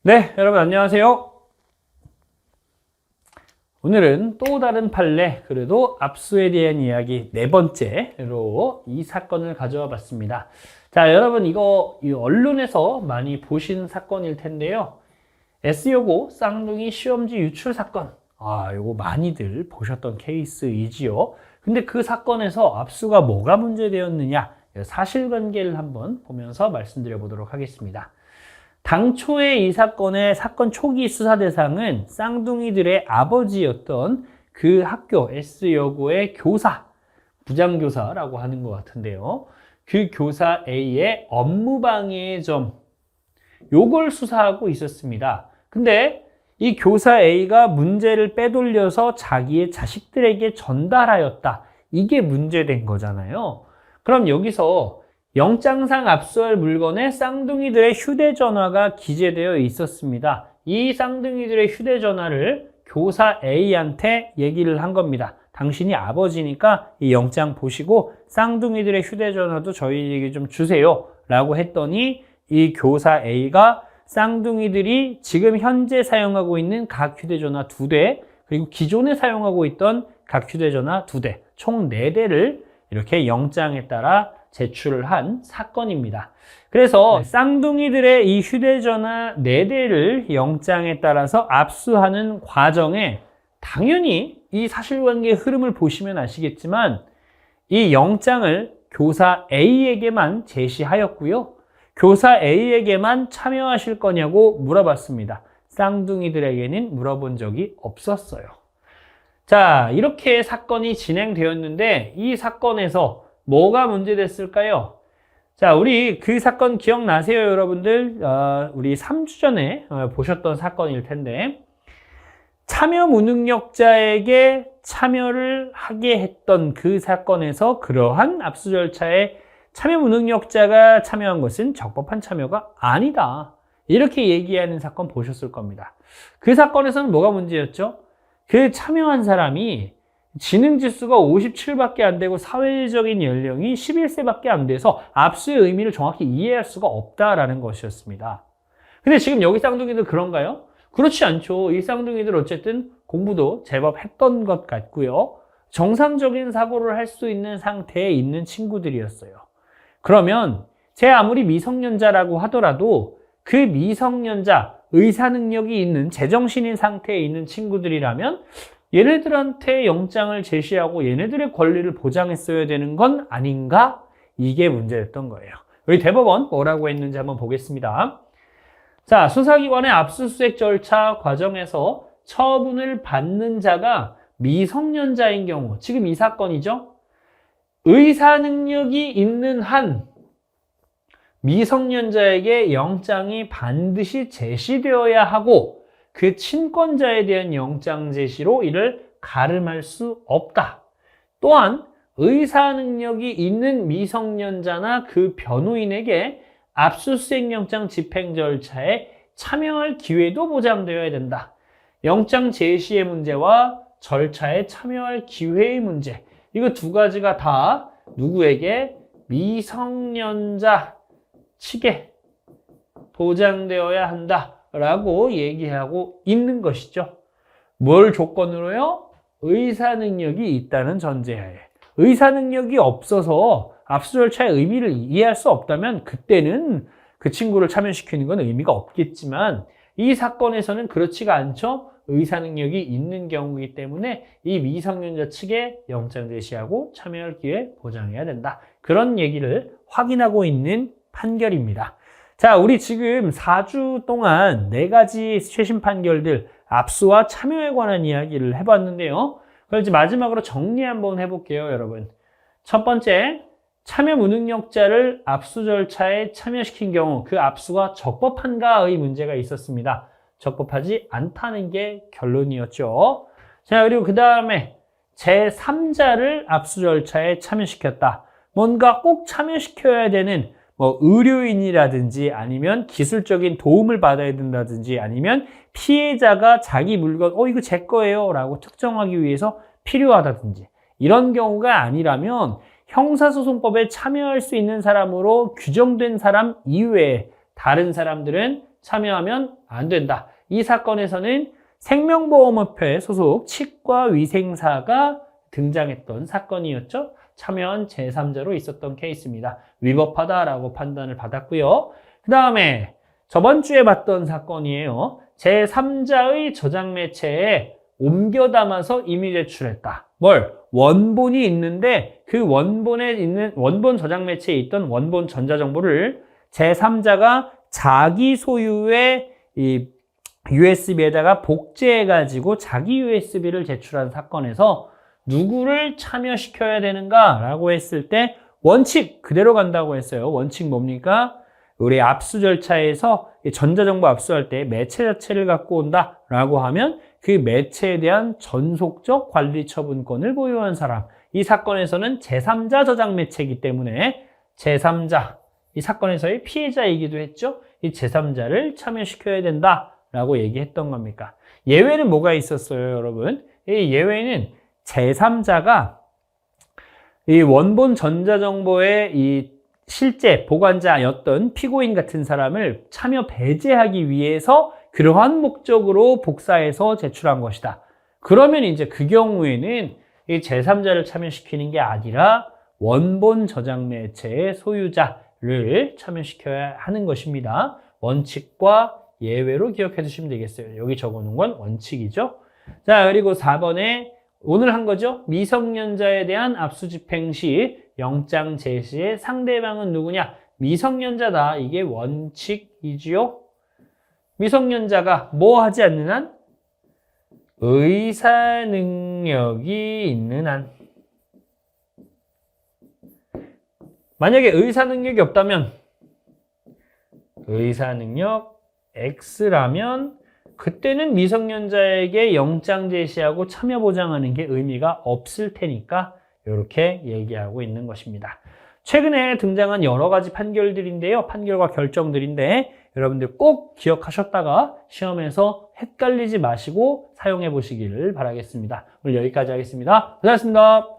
네, 여러분 안녕하세요. 오늘은 또 다른 판례, 그래도 압수에 대한 이야기 네 번째로 이 사건을 가져와 봤습니다. 자, 여러분 이거 언론에서 많이 보신 사건일 텐데요. S여고 쌍둥이 시험지 유출 사건. 이거 많이들 보셨던 케이스이지요. 근데 그 사건에서 압수가 뭐가 문제되었느냐, 사실관계를 한번 보면서 말씀드려 보도록 하겠습니다. 당초에 이 사건의 사건 초기 수사 대상은 쌍둥이들의 아버지였던 그 학교 S여고의 교사, 부장교사라고 하는 것 같은데요. 그 교사 A의 업무방해의 점, 요걸 수사하고 있었습니다. 근데 이 교사 A가 문제를 빼돌려서 자기의 자식들에게 전달하였다. 이게 문제된 거잖아요. 그럼 여기서 영장상 압수할 물건에 쌍둥이들의 휴대전화가 기재되어 있었습니다. 이 쌍둥이들의 휴대전화를 교사 A한테 얘기를 한 겁니다. 당신이 아버지니까 이 영장 보시고 쌍둥이들의 휴대전화도 저희에게 좀 주세요 라고 했더니 이 교사 A가 쌍둥이들이 지금 현재 사용하고 있는 각 휴대전화 2대, 그리고 기존에 사용하고 있던 각 휴대전화 2대, 총 4대를 이렇게 영장에 따라 제출을 한 사건입니다. 그래서 쌍둥이들의 이 휴대전화 4대를 영장에 따라서 압수하는 과정에 당연히 이 사실관계의 흐름을 보시면 아시겠지만 이 영장을 교사 A에게만 제시하였고요. 교사 A에게만 참여하실 거냐고 물어봤습니다. 쌍둥이들에게는 물어본 적이 없었어요. 자, 이렇게 사건이 진행되었는데 이 사건에서 뭐가 문제됐을까요? 자, 우리 그 사건 기억나세요, 여러분들? 우리 3주 전에 보셨던 사건일 텐데 참여 무능력자에게 참여를 하게 했던 그 사건에서 그러한 압수 절차에 참여 무능력자가 참여한 것은 적법한 참여가 아니다. 이렇게 얘기하는 사건 보셨을 겁니다. 그 사건에서는 뭐가 문제였죠? 그 참여한 사람이 지능지수가 57밖에 안 되고 사회적인 연령이 11세밖에 안 돼서 압수의 의미를 정확히 이해할 수가 없다라는 것이었습니다. 근데 지금 여기 쌍둥이들 그런가요? 그렇지 않죠. 이 쌍둥이들 어쨌든 공부도 제법 했던 것 같고요. 정상적인 사고를 할 수 있는 상태에 있는 친구들이었어요. 그러면 제 아무리 미성년자라고 하더라도 그 미성년자, 의사 능력이 있는 제정신인 상태에 있는 친구들이라면 얘네들한테 영장을 제시하고 얘네들의 권리를 보장했어야 되는 건 아닌가? 이게 문제였던 거예요. 우리 대법원 뭐라고 했는지 한번 보겠습니다. 자, 수사기관의 압수수색 절차 과정에서 처분을 받는 자가 미성년자인 경우, 지금 이 사건이죠. 의사 능력이 있는 한 미성년자에게 영장이 반드시 제시되어야 하고 그 친권자에 대한 영장 제시로 이를 가름할 수 없다. 또한 의사 능력이 있는 미성년자나 그 변호인에게 압수수색 영장 집행 절차에 참여할 기회도 보장되어야 된다. 영장 제시의 문제와 절차에 참여할 기회의 문제, 이거 두 가지가 다 누구에게? 미성년자 측에 보장되어야 한다라고 얘기하고 있는 것이죠. 뭘 조건으로요? 의사 능력이 있다는 전제하에. 의사 능력이 없어서 압수 절차의 의미를 이해할 수 없다면 그때는 그 친구를 참여시키는 건 의미가 없겠지만 이 사건에서는 그렇지가 않죠. 의사 능력이 있는 경우이기 때문에 이 미성년자 측에 영장 제시하고 참여할 기회 보장해야 된다. 그런 얘기를 확인하고 있는 판결입니다. 자, 우리 지금 4주 동안 4가지 최신 판결들, 압수와 참여에 관한 이야기를 해봤는데요. 그럼 이제 마지막으로 정리 한번 해볼게요, 여러분. 첫 번째, 참여 무능력자를 압수 절차에 참여시킨 경우 그 압수가 적법한가의 문제가 있었습니다. 적법하지 않다는 게 결론이었죠. 자, 그리고 그 다음에 제3자를 압수 절차에 참여시켰다. 뭔가 꼭 참여시켜야 되는 의료인이라든지 아니면 기술적인 도움을 받아야 된다든지 아니면 피해자가 자기 물건 이거 제 거예요 라고 특정하기 위해서 필요하다든지 이런 경우가 아니라면 형사소송법에 참여할 수 있는 사람으로 규정된 사람 이외에 다른 사람들은 참여하면 안 된다. 이 사건에서는 생명보험업회 소속 치과위생사가 등장했던 사건이었죠. 참여한 제3자로 있었던 케이스입니다. 위법하다라고 판단을 받았고요. 그 다음에 저번 주에 봤던 사건이에요. 제3자의 저장 매체에 옮겨 담아서 이미 제출했다. 뭘? 원본이 있는데 그 원본에 있는 원본 저장 매체에 있던 원본 전자정보를 제3자가 자기 소유의 이 USB에다가 복제해가지고 자기 USB를 제출한 사건에서 누구를 참여시켜야 되는가라고 했을 때 원칙 그대로 간다고 했어요. 원칙 뭡니까? 우리 압수 절차에서 전자정보 압수할 때 매체 자체를 갖고 온다라고 하면 그 매체에 대한 전속적 관리 처분권을 보유한 사람. 이 사건에서는 제3자 저장 매체이기 때문에 제3자, 이 사건에서의 피해자이기도 했죠. 이 제3자를 참여시켜야 된다라고 얘기했던 겁니까? 예외는 뭐가 있었어요, 여러분? 이 예외는 제3자가 이 원본 전자정보의 이 실제 보관자였던 피고인 같은 사람을 참여 배제하기 위해서 그러한 목적으로 복사해서 제출한 것이다. 그러면 이제 그 경우에는 이 제3자를 참여시키는 게 아니라 원본 저장 매체의 소유자를 참여시켜야 하는 것입니다. 원칙과 예외로 기억해 두시면 되겠어요. 여기 적어 놓은 건 원칙이죠. 자, 그리고 4번에 오늘 한 거죠. 미성년자에 대한 압수집행 시 영장 제시의 상대방은 누구냐? 미성년자다. 이게 원칙이지요. 미성년자가 뭐 하지 않는 한? 의사 능력이 있는 한. 만약에 의사 능력이 없다면 의사 능력 X라면 그때는 미성년자에게 영장 제시하고 참여 보장하는 게 의미가 없을 테니까 이렇게 얘기하고 있는 것입니다. 최근에 등장한 여러 가지 판결들인데요. 판결과 결정들인데 여러분들 꼭 기억하셨다가 시험에서 헷갈리지 마시고 사용해 보시기를 바라겠습니다. 오늘 여기까지 하겠습니다. 고생하셨습니다.